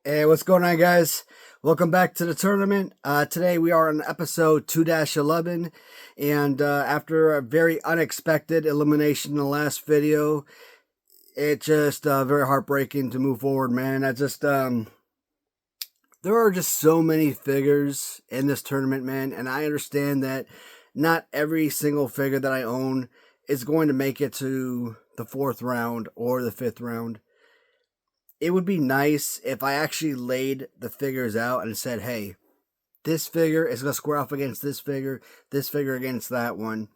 Hey, what's going on, guys? Welcome back to the tournament. Today we are on episode 2-11, and after a very unexpected elimination in the last video, it just very heartbreaking to move forward, man. There are just so many figures in this tournament, man, and I understand that not every single figure that I own is going to make it to the 4th round or the 5th round. It would be nice if I actually laid the figures out and said, hey, this figure is going to square off against this figure against that one,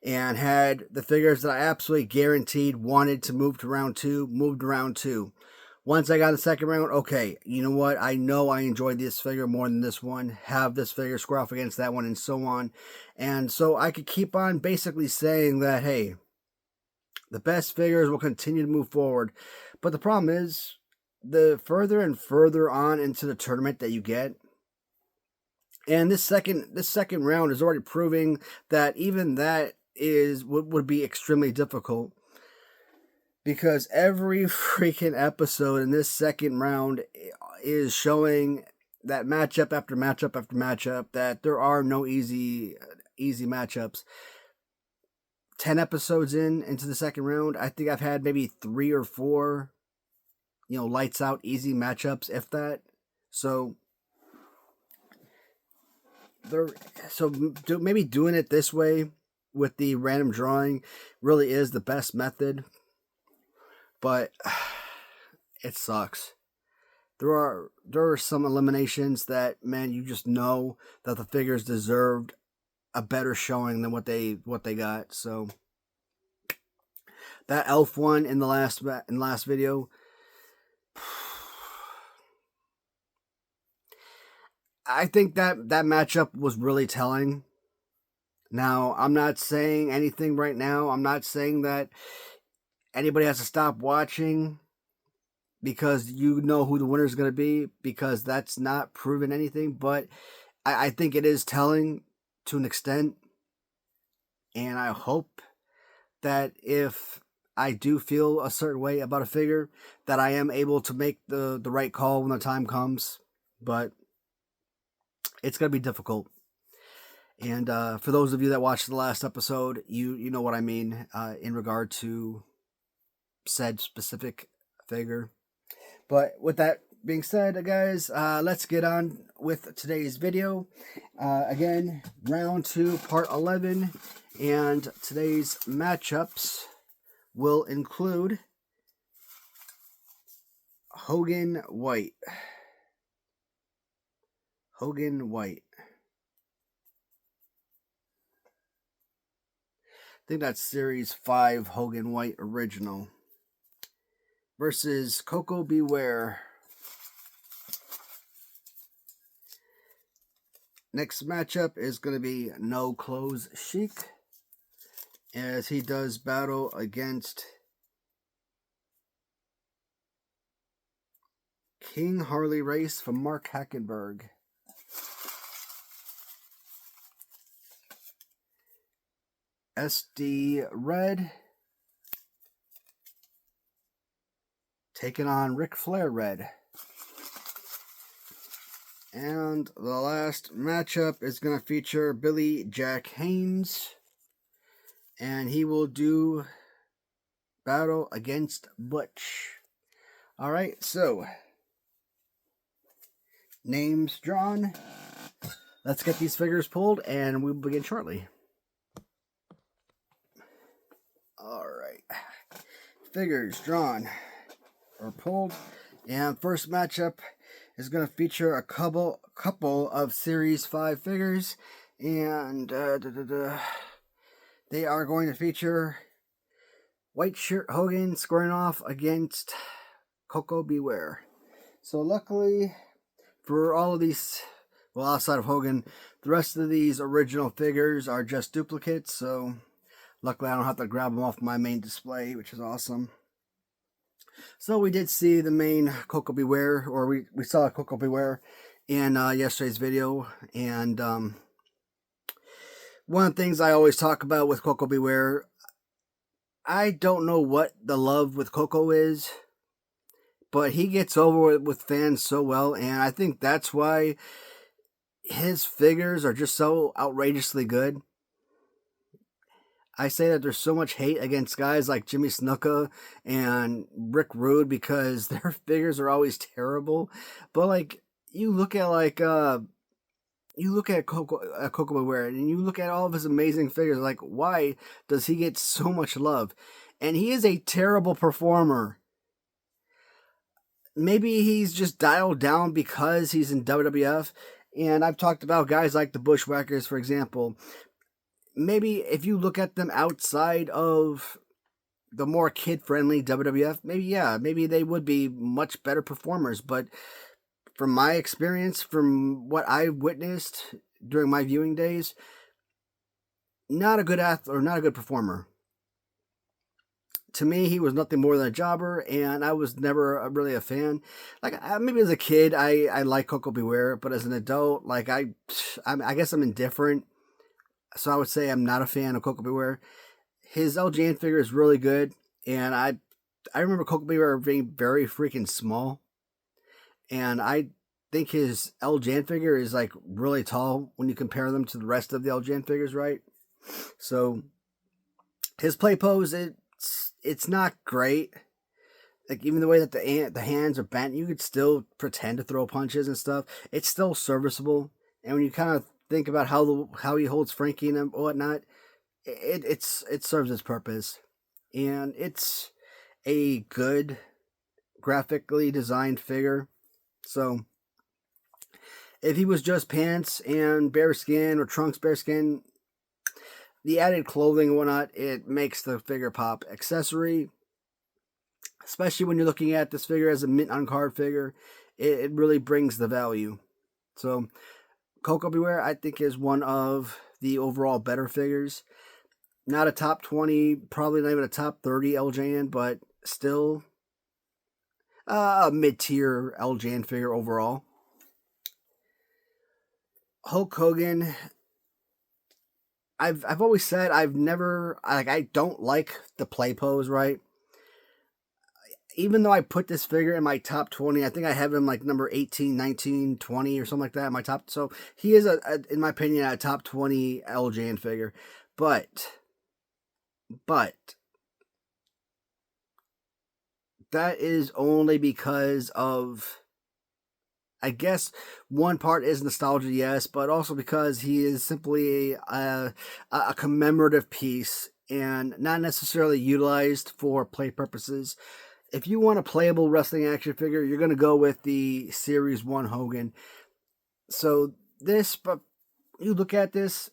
and had the figures that I absolutely guaranteed wanted to move to round 2, moved to round 2. Once I got the 2nd round, okay, you know what? I know I enjoyed this figure more than this one. Have this figure square off against that one, and so on. And so I could keep on basically saying that, hey, the best figures will continue to move forward. But the problem is, the further and further on into the tournament that you get, and this second round is already proving that even that would be extremely difficult, because every freaking episode in this second round is showing that matchup after matchup after matchup that there are no easy matchups. 10 episodes into the second round, I think I've had maybe 3 or 4 lights out easy matchups, if that. So maybe doing it this way with the random drawing really is the best method, but it sucks. There are some eliminations that, man, you just know that the figures deserved a better showing than what they got. So that elf one in the last video, I think that matchup was really telling. Now, I'm not saying anything right now. I'm not saying that anybody has to stop watching because you know who the winner is going to be, because that's not proven anything. But I think it is telling to an extent. And I hope that if I do feel a certain way about a figure, that I am able to make the right call when the time comes. But it's going to be difficult. And for those of you that watched the last episode, you know what I mean in regard to said specific figure. But with that being said, guys, let's get on with today's video. Again, round 2, part 11. And today's matchups will include Hogan White. I think that's Series 5 Hogan White Original. Versus Coco Beware. Next matchup is going to be No Clothes Chic, as he does battle against King Harley Race from Mark Hackenberg. SD Red taking on Ric Flair Red. And the last matchup is going to feature Billy Jack Haynes, and he will do battle against Butch. Alright, so names drawn. Let's get these figures pulled, and we'll begin shortly. Alright, figures drawn or pulled, and first matchup is going to feature a couple of Series 5 figures, and they are going to feature White Shirt Hogan squaring off against Coco Beware. So luckily for all of these, well, outside of Hogan, the rest of these original figures are just duplicates, so luckily I don't have to grab them off my main display, which is awesome. So we did see the main Coco Beware, or we saw Coco Beware in yesterday's video, and one of the things I always talk about with Coco Beware, I don't know what the love with Coco is, but he gets over with fans so well, and I think that's why his figures are just so outrageously good. I say that there's so much hate against guys like Jimmy Snuka and Rick Rude because their figures are always terrible. But like you look at Coco Beware and you look at all of his amazing figures, like why does he get so much love? And he is a terrible performer. Maybe he's just dialed down because he's in WWF. And I've talked about guys like the Bushwhackers, for example. Maybe if you look at them outside of the more kid-friendly WWF, maybe they would be much better performers. But from my experience, from what I've witnessed during my viewing days, not a good athlete or not a good performer. To me, he was nothing more than a jobber, and I was never really a fan. Like maybe as a kid, I like Coco Beware, but as an adult, like I guess I'm indifferent. So I would say I'm not a fan of Coco Beware. His LJN figure is really good, and I remember Coco Beware being very freaking small, and I think his LJN figure is like really tall when you compare them to the rest of the LJN figures, right? So his play pose, it's not great. Like even the way that the hands are bent, you could still pretend to throw punches and stuff. It's still serviceable, and when you kind of think about how he holds Frankie and whatnot, it serves its purpose, and it's a good graphically designed figure. So if he was just pants and bare skin or trunks bare skin, the added clothing and whatnot, it makes the figure pop. Accessory, especially when you're looking at this figure as a mint on card figure, it really brings the value. So Coco Beware, I think, is one of the overall better figures. Not a top 20, probably not even a top 30 LJN, but still a mid-tier LJN figure overall. Hulk Hogan, I've always said I don't like the play pose, right? Even though I put this figure in my top 20, I think I have him like number 18, 19, 20 or something like that in my top. So he is, in my opinion, a top 20 LJN figure. But that is only because of, I guess, one part is nostalgia, yes, but also because he is simply a commemorative piece and not necessarily utilized for play purposes. If you want a playable wrestling action figure, you're going to go with the Series 1 Hogan. So but you look at this,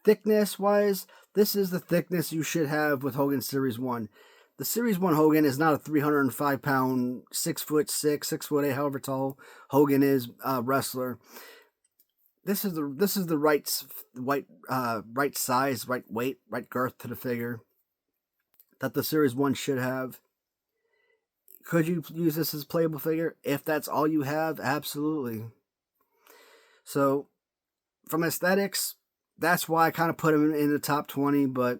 thickness-wise, this is the thickness you should have with Hogan Series 1. The Series 1 Hogan is not a 305-pound, 6'6", 6'8", however tall Hogan is, wrestler. This is the right size, right weight, right girth to the figure that the Series 1 should have. Could you use this as a playable figure? If that's all you have, absolutely. So, from aesthetics, that's why I kind of put him in the top 20, but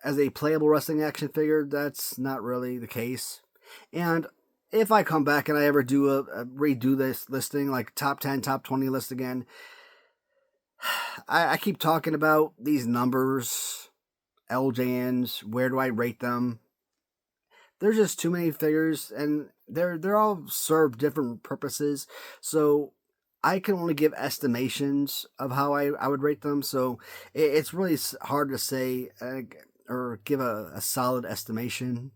as a playable wrestling action figure, that's not really the case. And if I come back and I ever do redo this listing, like top 10, top 20 list again, I keep talking about these numbers, LJNs, where do I rate them? There's just too many figures, and they're all serve different purposes. So I can only give estimations of how I would rate them. So it's really hard to say or give a solid estimation.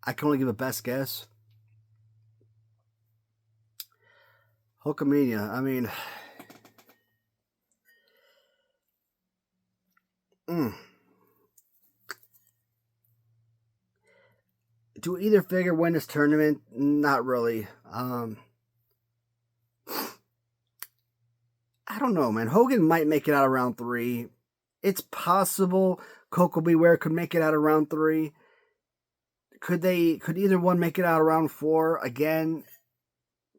I can only give a best guess. Hulkamania, I mean, do either figure win this tournament? Not really. I don't know, man. Hogan might make it out of round 3. It's possible Coco Beware could make it out of round 3. Could either one make it out of round 4? Again,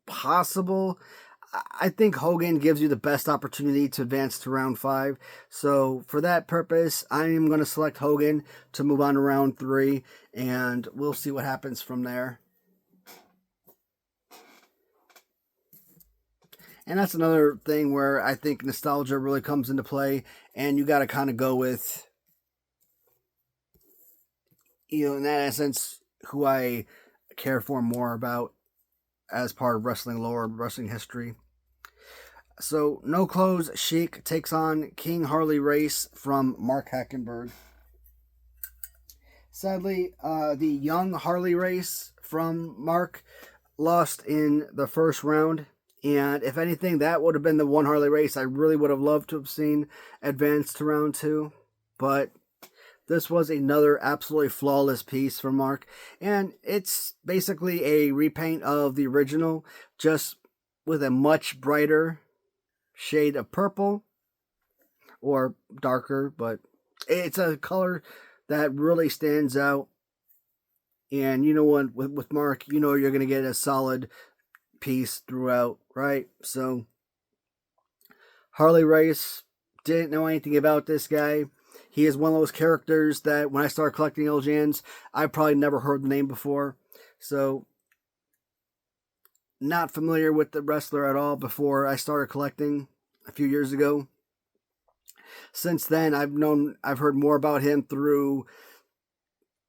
possible. I think Hogan gives you the best opportunity to advance to round 5. So for that purpose, I am going to select Hogan to move on to round 3, and we'll see what happens from there. And that's another thing where I think nostalgia really comes into play, and you got to kind of go with, in that essence, who I care for more about as part of wrestling lore, wrestling history. So, No Clothes Sheik takes on King Harley Race from Mark Hackenberg. Sadly, the young Harley Race from Mark lost in the first round. And if anything, that would have been the one Harley Race I really would have loved to have seen advance to round 2. But this was another absolutely flawless piece from Mark. And it's basically a repaint of the original, just with a much brighter shade of purple, or darker, but it's a color that really stands out. And you know what, with Mark, you know you're going to get a solid piece throughout, right? So Harley Race, didn't know anything about this guy. He is one of those characters that when I started collecting LJNs, I probably never heard the name before. So not familiar with the wrestler at all before I started collecting a few years ago. Since then, I've heard more about him through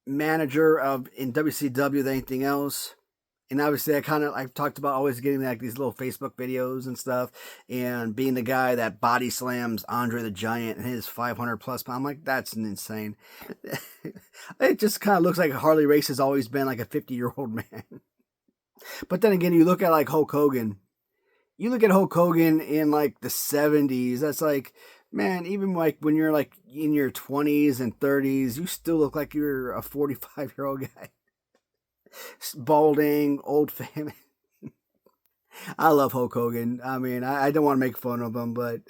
manager in WCW than anything else. And obviously, I've talked about always getting like these little Facebook videos and stuff, and being the guy that body slams Andre the Giant and his 500 plus pound. I'm like, that's insane. It just kind of looks like Harley Race has always been like a 50-year-old man. But then again, you look at like Hulk Hogan. You look at Hulk Hogan in like the 70s. That's like, man, even like when you're like in your 20s and 30s, you still look like you're a 45-year-old guy. Balding, old family. I love Hulk Hogan. I mean, I don't want to make fun of him, but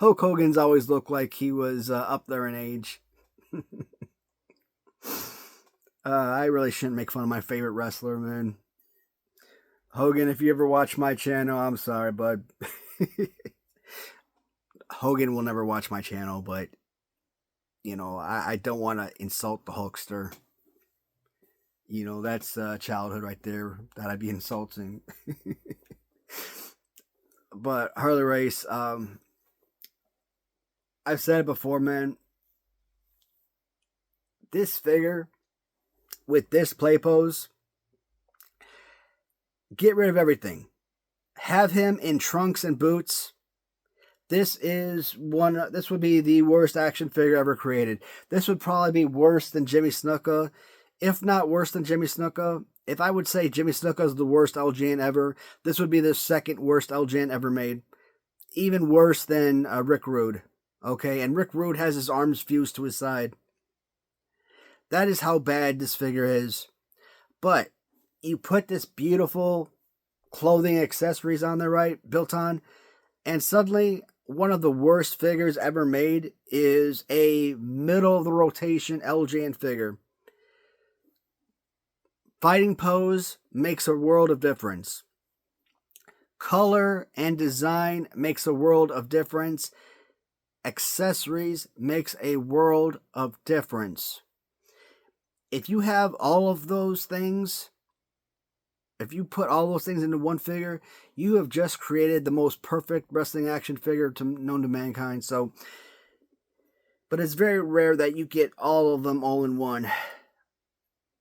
Hulk Hogan's always looked like he was up there in age. I really shouldn't make fun of my favorite wrestler, man. Hogan, if you ever watch my channel, I'm sorry, bud. Hogan will never watch my channel, but, I don't want to insult the Hulkster. That's childhood right there that I'd be insulting. But Harley Race, I've said it before, man. This figure, with this play pose, get rid of everything. Have him in trunks and boots. This would be the worst action figure ever created. This would probably be worse than Jimmy Snuka. If not worse than Jimmy Snuka, if I would say Jimmy Snuka is the worst LJN ever, this would be the second worst LJN ever made. Even worse than Rick Rude. Okay, and Rick Rude has his arms fused to his side. That is how bad this figure is. But you put this beautiful clothing accessories on there, right? Built on. And suddenly, one of the worst figures ever made is a middle of the rotation LJN figure. Fighting pose makes a world of difference. Color and design makes a world of difference. Accessories makes a world of difference. If you have all of those things, if you put all those things into one figure, you have just created the most perfect wrestling action figure known to mankind. So, but it's very rare that you get all of them all in one.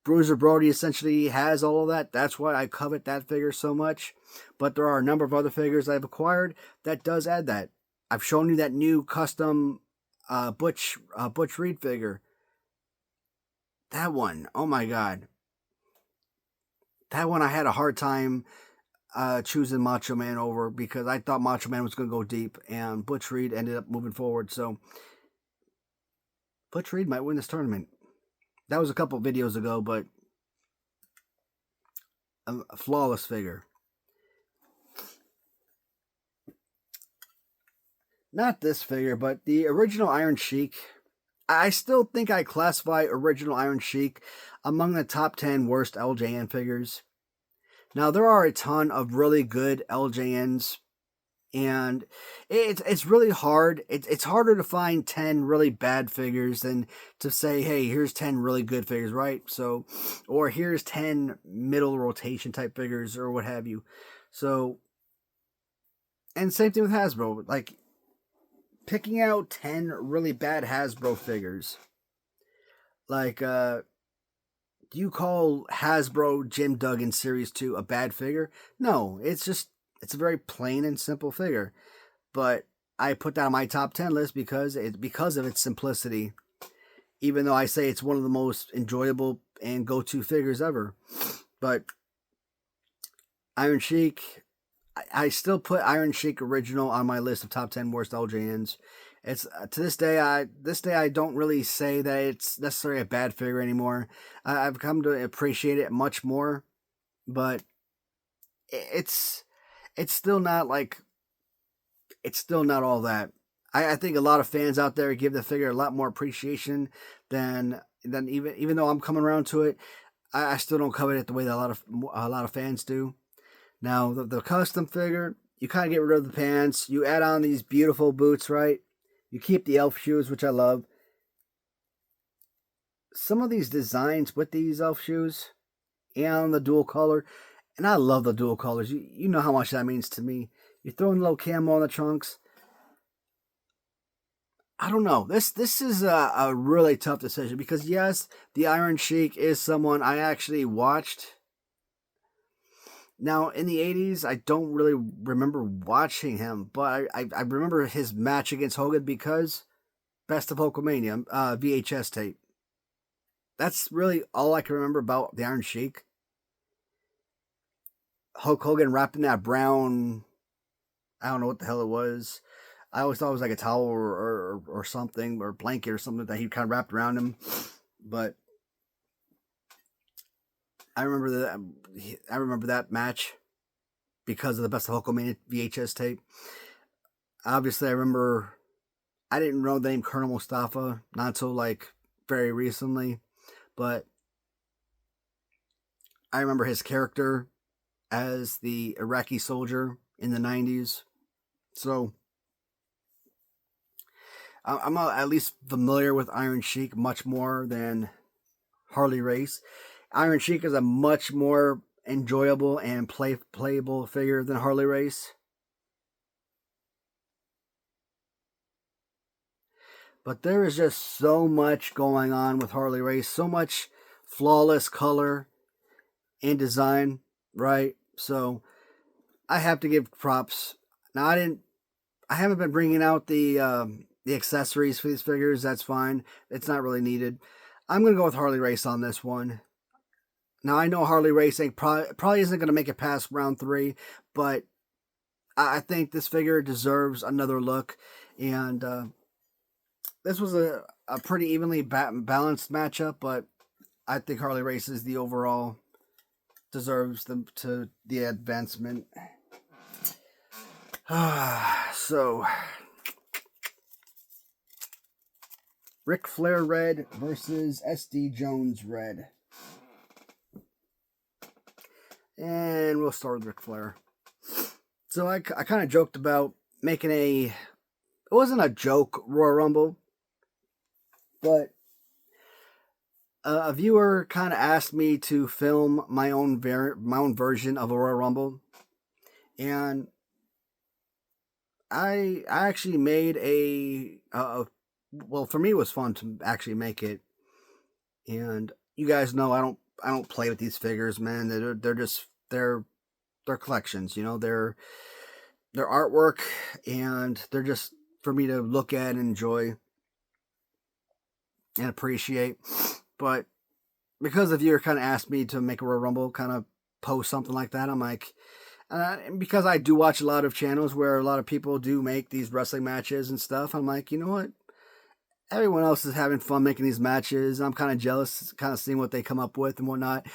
Bruiser Brody essentially has all of that. That's why I covet that figure so much. But there are a number of other figures I've acquired that does add that. I've shown you that new custom Butch Reed figure. That one, oh my god. That one I had a hard time choosing Macho Man over, because I thought Macho Man was going to go deep, and Butch Reed ended up moving forward. So Butch Reed might win this tournament. That was a couple videos ago, but a flawless figure. Not this figure, but the original Iron Sheik. I still think I classify original Iron Sheik among the top 10 worst LJN figures. Now, there are a ton of really good LJNs, and it's really hard. It's harder to find 10 really bad figures than to say, hey, here's 10 really good figures, right? So, or here's 10 middle rotation type figures or what have you. So, And same thing with Hasbro. Like, picking out 10 really bad Hasbro figures. Like, do you call Hasbro Jim Duggan Series 2 a bad figure? No, it's a very plain and simple figure. But I put that on my top 10 list because of its simplicity. Even though I say it's one of the most enjoyable and go-to figures ever. But Iron Sheik, I still put Iron Sheik original on my list of top 10 worst LJNs. It's to this day I don't really say that it's necessarily a bad figure anymore. I've come to appreciate it much more, but it's still not like it's still not all that. I think a lot of fans out there give the figure a lot more appreciation than even though I'm coming around to it. I still don't covet it the way that a lot of fans do. Now the custom figure, you kind of get rid of the pants. You add on these beautiful boots, right? You keep the elf shoes, which I love. Some of these designs with these elf shoes and the dual color, and I love the dual colors. You know how much that means to me. You throw in a little camo on the trunks. I don't know. This is a really tough decision because yes, the Iron Sheik is someone I actually watched. Now in the 80s, I don't really remember watching him, but I remember his match against Hogan because Best of Hulkamania VHS tape. That's really all I can remember about the Iron Sheik. Hulk Hogan wrapped in that brown, I don't know what the hell it was. I always thought it was like a towel or something, or a blanket or something that he kind of wrapped around him. But I remember that match because of the Best of Hulkamania VHS tape. Obviously, I didn't know the name Colonel Mustafa not until like very recently, but I remember his character as the Iraqi soldier in the 90s. So I'm at least familiar with Iron Sheik much more than Harley Race. Iron Sheik is a much more enjoyable and playable figure than Harley Race. But there is just so much going on with Harley Race, so much flawless color and design, right? So I have to give props. Now I haven't been bringing out the accessories for these figures. That's fine. It's not really needed. I'm gonna go with Harley Race on this one. Now I know Harley Race probably isn't gonna make it past round 3, but I think this figure deserves another look. And this was a pretty evenly balanced matchup, but I think Harley Race is the overall deserves the advancement. So, Ric Flair Red versus SD Jones Red. And we'll start with Ric Flair. So I kind of joked about making it wasn't a joke Royal Rumble, but a viewer kind of asked me to film my own version of a Royal Rumble, and I actually made well, for me it was fun to actually make it. And you guys know I don't play with these figures, man. They're collections, you know. They're artwork, and they're just for me to look at and enjoy and appreciate. But because the viewer kind of asked me to make a Royal Rumble, kind of post something like that, I'm like, because I do watch a lot of channels where a lot of people do make these wrestling matches and stuff, I'm like, you know what? Everyone else is having fun making these matches. I'm kind of jealous, kind of seeing what they come up with and whatnot.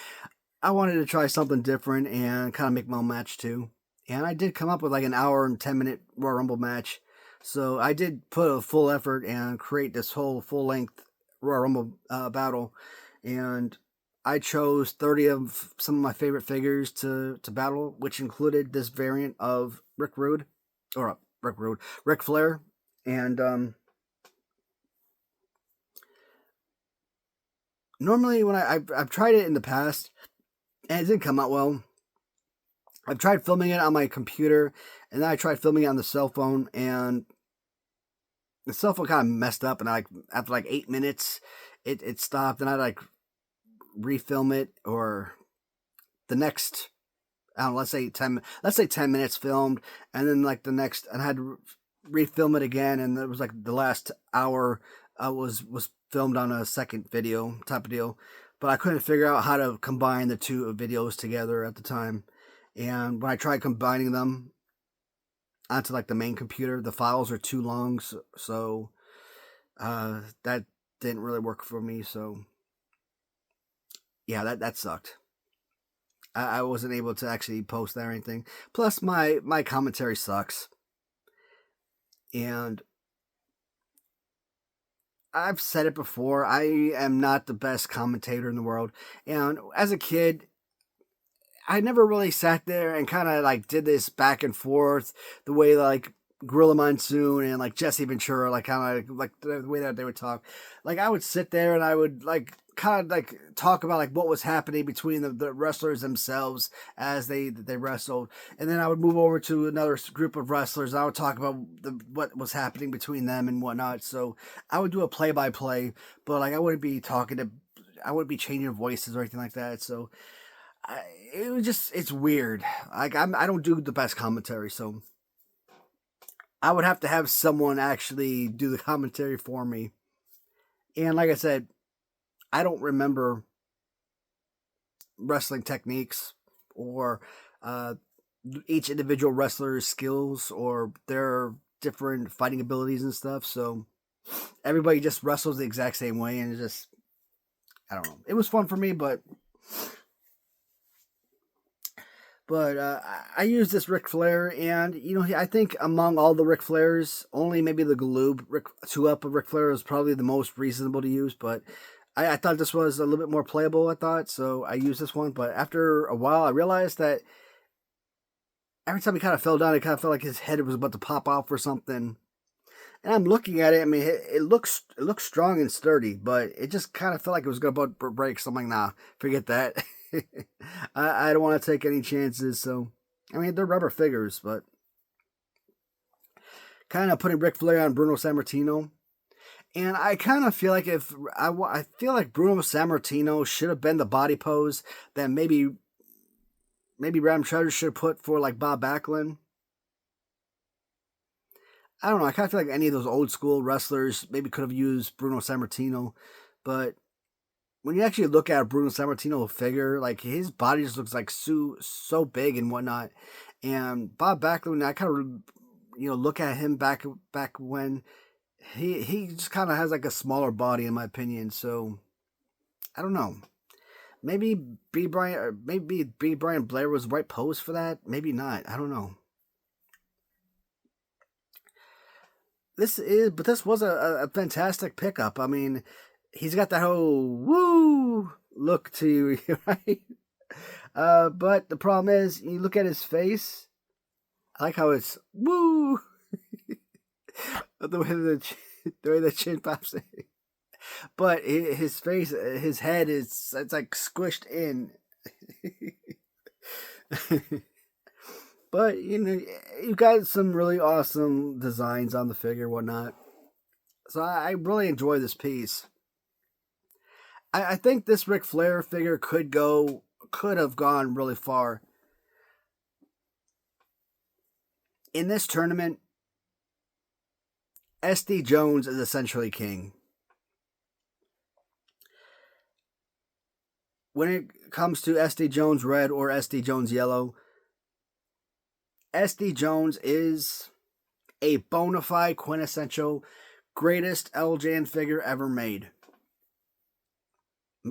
I wanted to try something different and kind of make my own match too. And I did come up with like an hour and 10-minute Royal Rumble match. So I did put a full effort and create this whole full-length Royal Rumble battle. And I chose 30 of some of my favorite figures to battle, which included this variant of Ric Flair. And normally when I've tried it in the past and it didn't come out well, I've tried filming it on my computer, and then I tried filming it on the cell phone, and the cell phone kind of messed up, and after like 8 minutes, it stopped, and I like refilm it, or the next, I don't know, let's say 10 minutes filmed, and then like the next, and I had to refilm it again, and it was like the last hour was filmed on a second video type of deal, but I couldn't figure out how to combine the two videos together at the time, and when I tried combining them onto like the main computer, the files are too long, so that didn't really work for me. So yeah, that sucked. I wasn't able to actually post that or anything. Plus, my commentary sucks, and I've said it before. I am not the best commentator in the world, and as a kid, I never really sat there and kind of like did this back and forth the way like Gorilla Monsoon and like Jesse Ventura, like kind of like the way that they would talk. Like I would sit there and I would like kind of like talk about like what was happening between the wrestlers themselves as they wrestled, and then I would move over to another group of wrestlers. And I would talk about what was happening between them and whatnot. So I would do a play by play, but like I wouldn't be I wouldn't be changing voices or anything like that. So it was just, it's weird. Like I don't do the best commentary, so I would have to have someone actually do the commentary for me. And like I said, I don't remember wrestling techniques or uh, each individual wrestler's skills or their different fighting abilities and stuff. So everybody just wrestles the exact same way, and it just, I don't know. It was fun for me, but I use this Ric Flair, and you know, I think among all the Ric Flairs, only maybe the Galoob 2-Up of Ric Flair is probably the most reasonable to use. But I thought this was a little bit more playable. I thought so. I used this one, but after a while, I realized that every time he kind of fell down, it kind of felt like his head was about to pop off or something. And I'm looking at it. I mean, it looks strong and sturdy, but it just kind of felt like it was going to break. So I'm like, nah, forget that. I don't want to take any chances. So, I mean, they're rubber figures, but kind of putting Ric Flair on Bruno Sammartino. And I kind of feel like I feel like Bruno Sammartino should have been the body pose that maybe Ram Treasure should have put for like Bob Backlund. I don't know. I kind of feel like any of those old school wrestlers maybe could have used Bruno Sammartino, but when you actually look at a Bruno Sammartino figure, like his body just looks like so big and whatnot. And Bob Backlund, I kind of look at him back when he just kind of has like a smaller body in my opinion. So I don't know. Maybe B. Brian Blair was the right pose for that. Maybe not. I don't know. This was a fantastic pickup. I mean, he's got that whole woo look to you, right? But the problem is, you look at his face. I like how it's woo. the way the chin pops in. But his face, his head it's like squished in. But you know, you've got some really awesome designs on the figure, whatnot. So I really enjoy this piece. I think this Ric Flair figure could have gone really far. In this tournament, SD Jones is essentially king. When it comes to SD Jones Red or SD Jones Yellow, SD Jones is a bona fide quintessential greatest LJN figure ever made.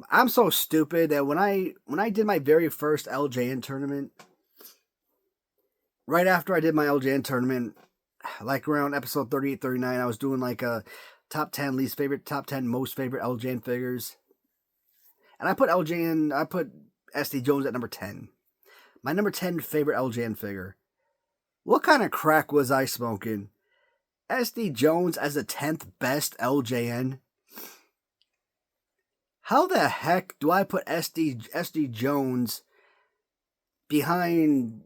I'm so stupid that when I did my very first LJN tournament, right after I did my LJN tournament, like around episode 38, 39, I was doing like a top 10 least favorite, top 10 most favorite LJN figures. And I put SD Jones at number 10. My number 10 favorite LJN figure. What kind of crack was I smoking? SD Jones as the 10th best LJN? How the heck do I put SD Jones behind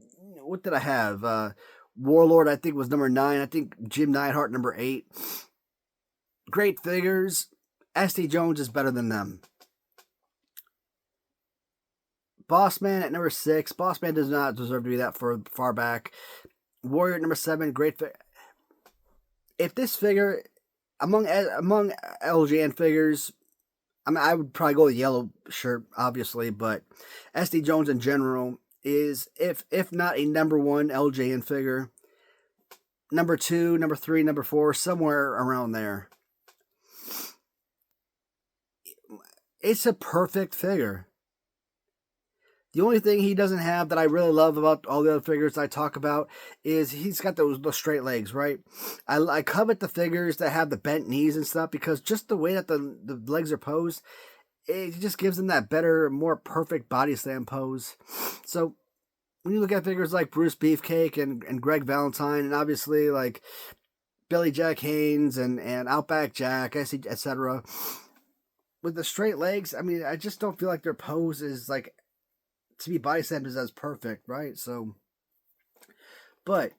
what did I have? Warlord, I think, was number 9. I think Jim Neidhart, number 8. Great figures. SD Jones is better than them. Bossman at number 6. Bossman does not deserve to be that far back. Warrior at number 7. Great figure. If this figure, among LJN figures, I mean, I would probably go with yellow shirt, obviously, but SD Jones in general is, if not a number 1 LJN figure, number 2, number 3, number 4, somewhere around there. It's a perfect figure. The only thing he doesn't have that I really love about all the other figures I talk about is he's got those straight legs, right? I covet the figures that have the bent knees and stuff, because just the way that the legs are posed, it just gives them that better, more perfect body slam pose. So when you look at figures like Bruce Beefcake and Greg Valentine, and obviously like Billy Jack Haynes and Outback Jack, etc., with the straight legs, I mean, I just don't feel like their pose is like, to be body slammed is as perfect, right? So, but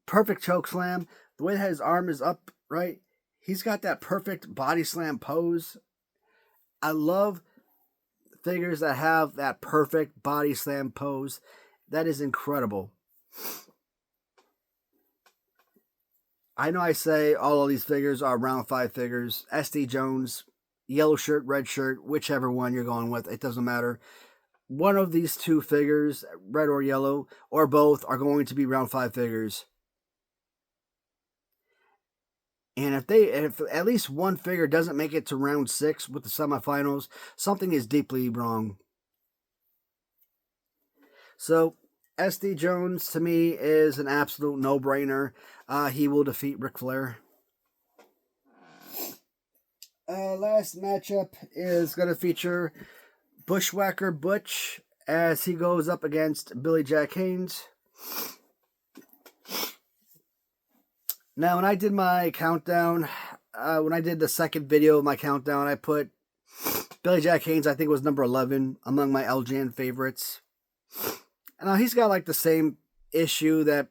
perfect choke slam, the way that his arm is up, right? He's got that perfect body slam pose. I love figures that have that perfect body slam pose. That is incredible. I know I say all of these figures are round 5 figures. SD Jones, yellow shirt, red shirt, whichever one you're going with, it doesn't matter. One of these 2 figures, red or yellow, or both, are going to be round 5 figures. And if at least one figure doesn't make it to round 6 with the semifinals, something is deeply wrong. So, SD Jones, to me, is an absolute no-brainer. He will defeat Ric Flair. Last matchup is going to feature Bushwhacker Butch as he goes up against Billy Jack Haynes. Now, when I did my countdown, when I did the second video of my countdown, I put Billy Jack Haynes, I think, was number 11 among my LJN favorites. And now he's got like the same issue that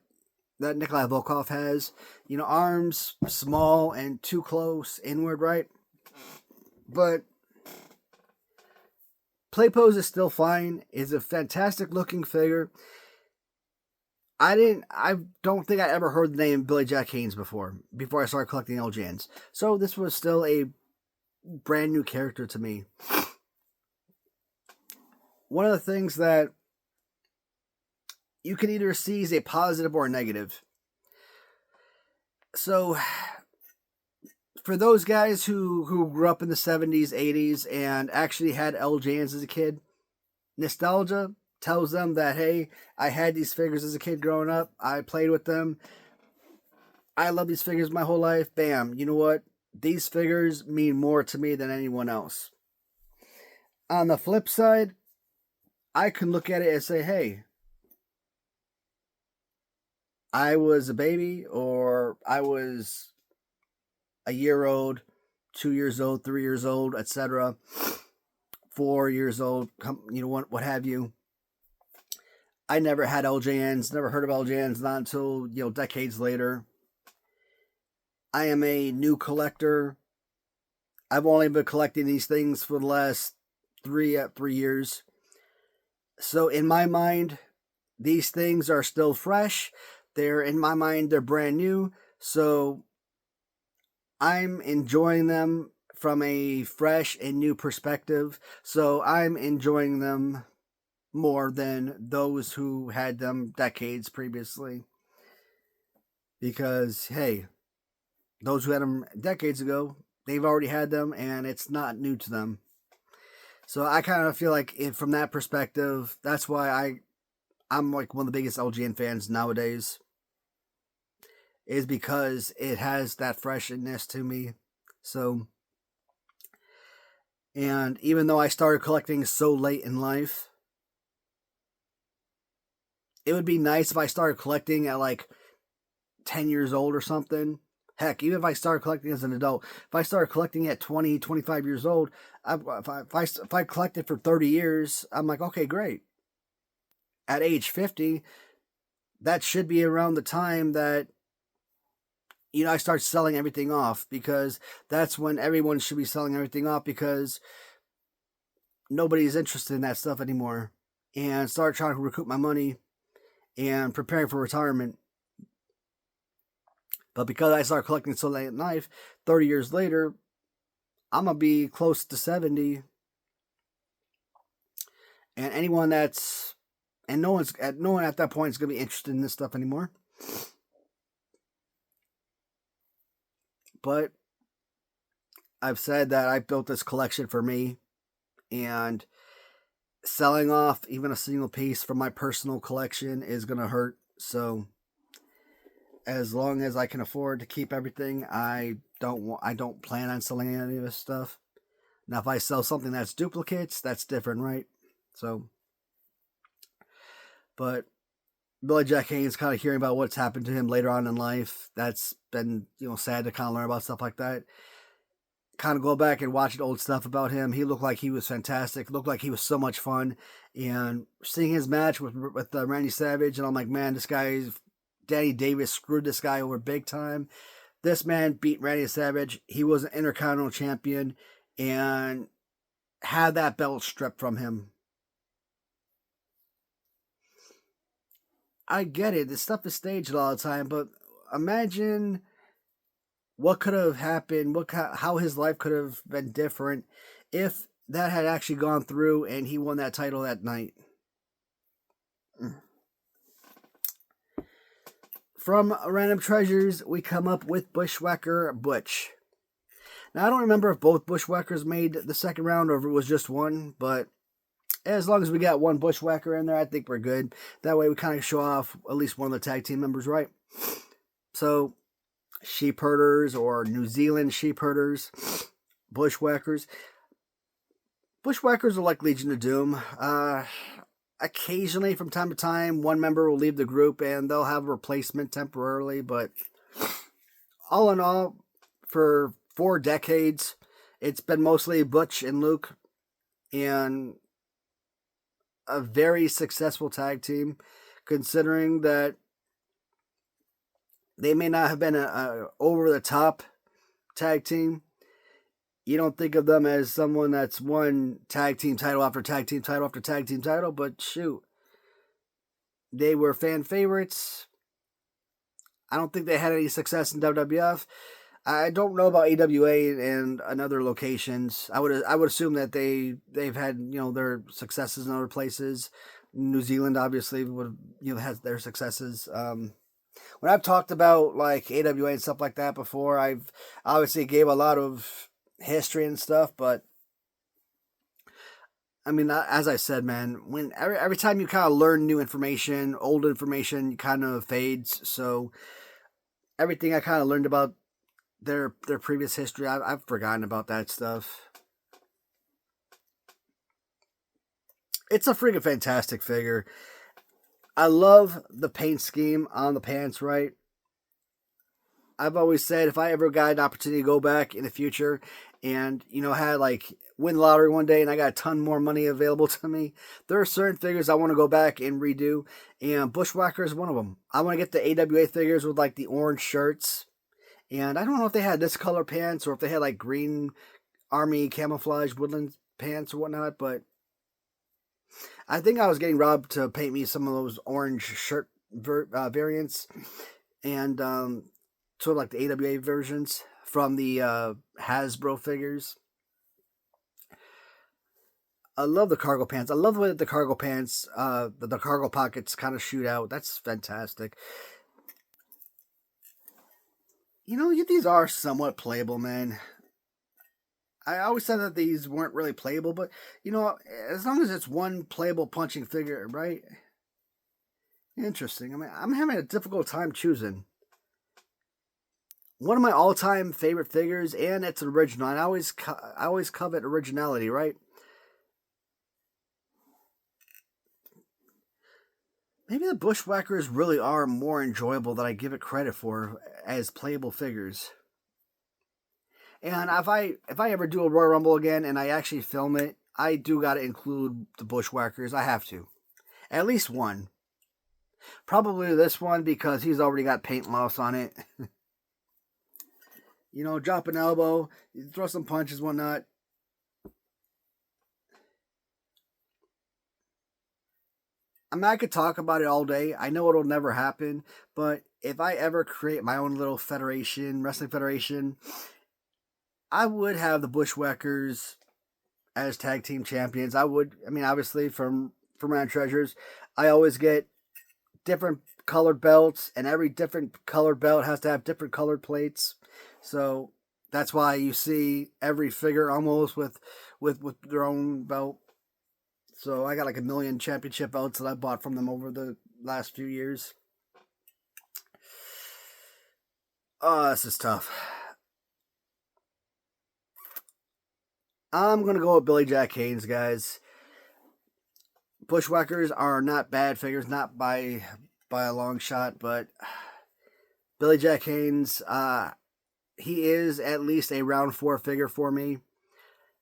Nikolai Volkov has. You know, arms small and too close inward, right? But play pose is still fine. It's a fantastic looking figure. I don't think I ever heard the name Billy Jack Haynes before I started collecting LJNs. So this was still a brand new character to me. One of the things that you can either see is a positive or a negative. So for those guys who grew up in the 70s, 80s, and actually had LJNs as a kid, nostalgia tells them that, hey, I had these figures as a kid growing up. I played with them. I love these figures my whole life. Bam, you know what? These figures mean more to me than anyone else. On the flip side, I can look at it and say, hey, I was a baby, or I was a year old, 2 years old, 3 years old, etc., 4 years old, you know, what have you. I never had LJNs, never heard of LJNs, not until, you know, decades later. I am a new collector. I've only been collecting these things for the last 3 years. So in my mind, these things are still fresh. In my mind, they're brand new. So I'm enjoying them from a fresh and new perspective. So I'm enjoying them more than those who had them decades previously. Because, hey, those who had them decades ago, they've already had them, and it's not new to them. So I kind of feel like, from that perspective, that's why I'm like one of the biggest LJN fans nowadays, is because it has that freshness to me. So, and even though I started collecting so late in life, it would be nice if I started collecting at like 10 years old or something. Heck, even if I started collecting as an adult, if I started collecting at 20, 25 years old, if I collected for 30 years, I'm like, okay, great. at age 50, that should be around the time that, I start selling everything off, because that's when everyone should be selling everything off, because nobody's interested in that stuff anymore, and start trying to recoup my money and preparing for retirement. But because I started collecting so late in life, 30 years later, I'm going to be close to 70. And no one at that point is going to be interested in this stuff anymore. But I've said that I built this collection for me, and selling off even a single piece from my personal collection is going to hurt. So as long as I can afford to keep everything, I don't plan on selling any of this stuff. Now, if I sell something that's duplicates, that's different, right? So, but Billy Jack Haynes, kind of hearing about what's happened to him later on in life, that's been, sad to kind of learn about stuff like that. Kind of go back and watch old stuff about him. He looked like he was fantastic. Looked like he was so much fun. And seeing his match with Randy Savage, and I'm like, man, this guy, Danny Davis, screwed this guy over big time. This man beat Randy Savage. He was an Intercontinental Champion and had that belt stripped from him. I get it. This stuff is staged all the time, but imagine what could have happened, how his life could have been different if that had actually gone through and he won that title that night. From Random Treasures, we come up with Bushwhacker Butch. Now, I don't remember if both Bushwhackers made the second round or if it was just one, but as long as we got one Bushwhacker in there, I think we're good. That way we kind of show off at least one of the tag team members, right? So, sheep herders or New Zealand sheep herders, Bushwhackers. Bushwhackers are like Legion of Doom. Occasionally, from time to time, one member will leave the group and they'll have a replacement temporarily, but all in all, for 4 decades, it's been mostly Butch and Luke, and a very successful tag team, considering that they may not have been a over-the-top tag team. You don't think of them as someone that's won tag team title after tag team title after tag team title, but shoot, they were fan favorites. I don't think they had any success in WWF. I don't know about AWA and other locations. I would assume that they've had their successes in other places. New Zealand obviously would has their successes. When I've talked about like AWA and stuff like that before, I've obviously gave a lot of history and stuff, but I mean, as I said, man, when every time you kind of learn new information, old information kind of fades. So everything I kind of learned about their previous history, I've forgotten about that stuff. It's a freaking fantastic figure. I love the paint scheme on the pants, right? I've always said if I ever got an opportunity to go back in the future and, had like win the lottery one day and I got a ton more money available to me, there are certain figures I want to go back and redo, and Bushwhacker is one of them. I want to get the AWA figures with like the orange shirts, and I don't know if they had this color pants or if they had like green army camouflage woodland pants or whatnot, but I think I was getting robbed to paint me some of those orange shirt variants, and sort of like the AWA versions from the Hasbro figures. I love the cargo pants. I love the way that the cargo pants, the cargo pockets kind of shoot out. That's fantastic. These are somewhat playable, man. I always said that these weren't really playable, but, as long as it's one playable punching figure, right? Interesting. I mean, I'm having a difficult time choosing. One of my all-time favorite figures, and it's an original, and I always covet originality, right? Maybe the Bushwhackers really are more enjoyable than I give it credit for as playable figures. And if I ever do a Royal Rumble again and I actually film it, I do got to include the Bushwhackers. I have to. At least one. Probably this one because he's already got paint loss on it. You know, drop an elbow, throw some punches, whatnot. I mean, I could talk about it all day. I know it'll never happen, but if I ever create my own little federation, wrestling federation, I would have the Bushwhackers as tag team champions. I would. I mean, obviously from Round Treasures, I always get different colored belts, and every different colored belt has to have different colored plates. So that's why you see every figure almost with their own belt. So I got like 1,000,000 championship belts that I bought from them over the last few years. Oh, this is tough. I'm gonna go with Billy Jack Haynes, guys. Bushwhackers are not bad figures, not by a long shot, but Billy Jack Haynes, he is at least a round 4 figure for me,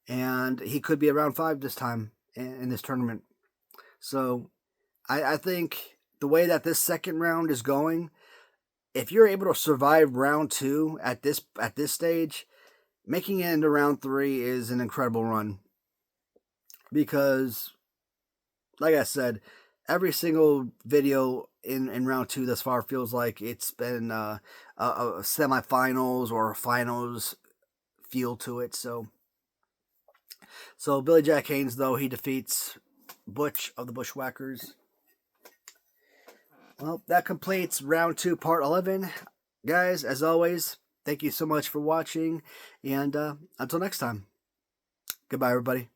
and he could be a round 5 this time in this tournament. So I think the way that this second round is going, if you're able to survive round 2 at this stage, making it into round 3 is an incredible run. Because, like I said, every single video in round 2 thus far feels like it's been a semifinals or finals feel to it. So Billy Jack Haynes, though, he defeats Butch of the Bushwhackers. Well, that completes round 2, part 11. Guys, as always, thank you so much for watching, and until next time, goodbye, everybody.